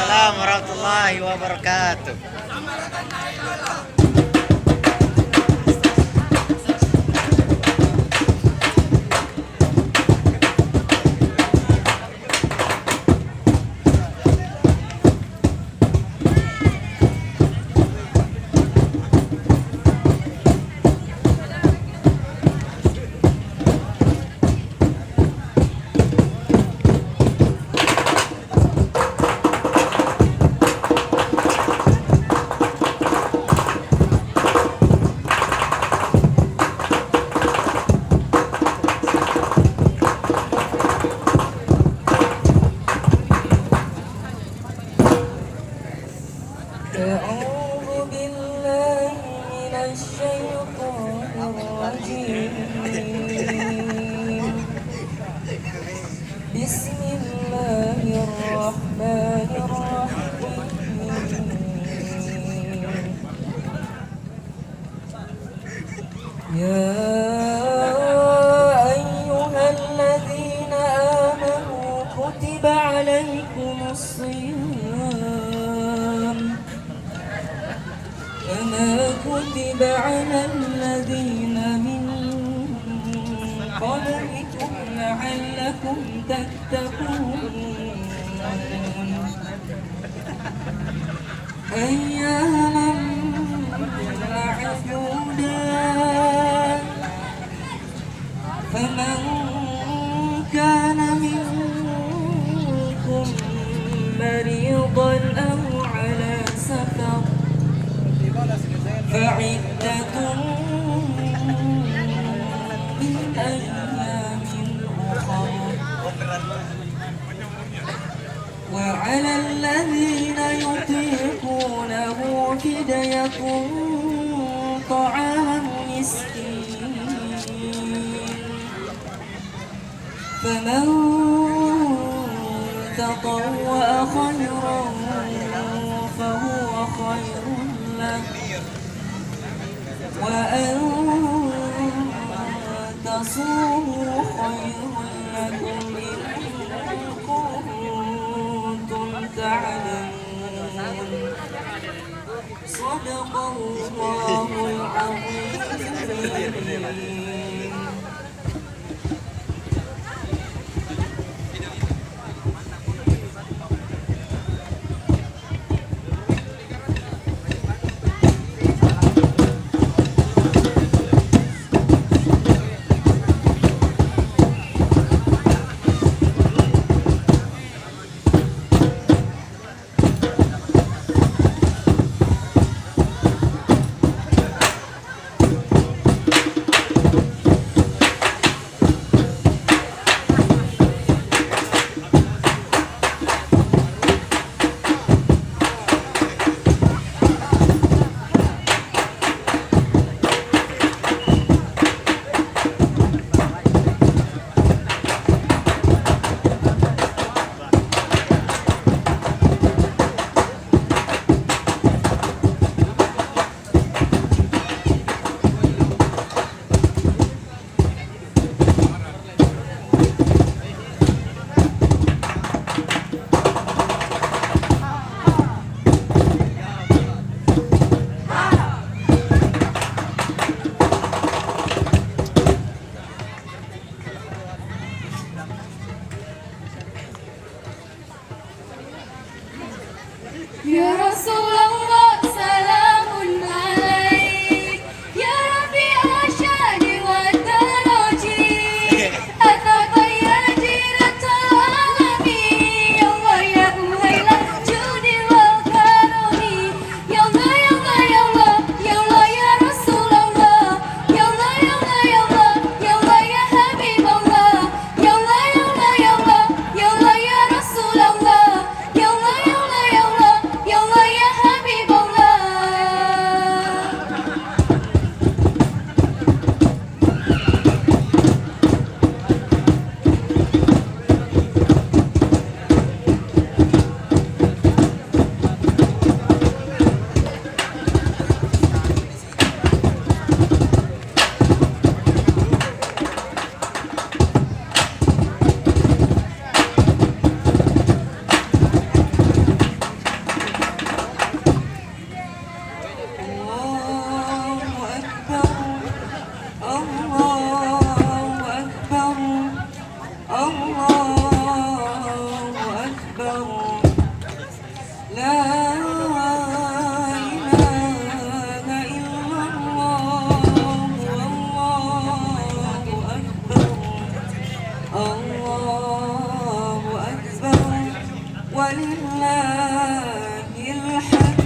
Waalaikumsalam warahmatullahi wabarakatuh. أعوذ بالله من الشيطان الرجيم. بسم الله الرحمن الرحيم. يا أيها الذين آمنوا كتب عليكم الصيام كما كتب على الذين من قبلكم لعلكم تتقون أياما معدودات فمن كان منكم مريضا أو على سفر فعدة من أيام أخر وعلى الذين يطيقونه فدية طعام مسكين فمن تطوع خيرا فهو خير له وأن تصوموا خير لكم إن كنتم تعلمون صدق الله العظيم. يا رسول الله سلام عليك يا رفيع الشان والدرجي أتاك يا جيرة العالمين يا الله يا أهيل الجود والكرم يا الله يا الله يا الله يا الله يا رسول الله يا الله يا الله يا الله يا الله يا حبيب الله يا الله يا الله يا الله يا الله يا رسول الله يا الله يا الله يا الله يا الله يا لا إله إلا الله الله أكبر ولله الحمد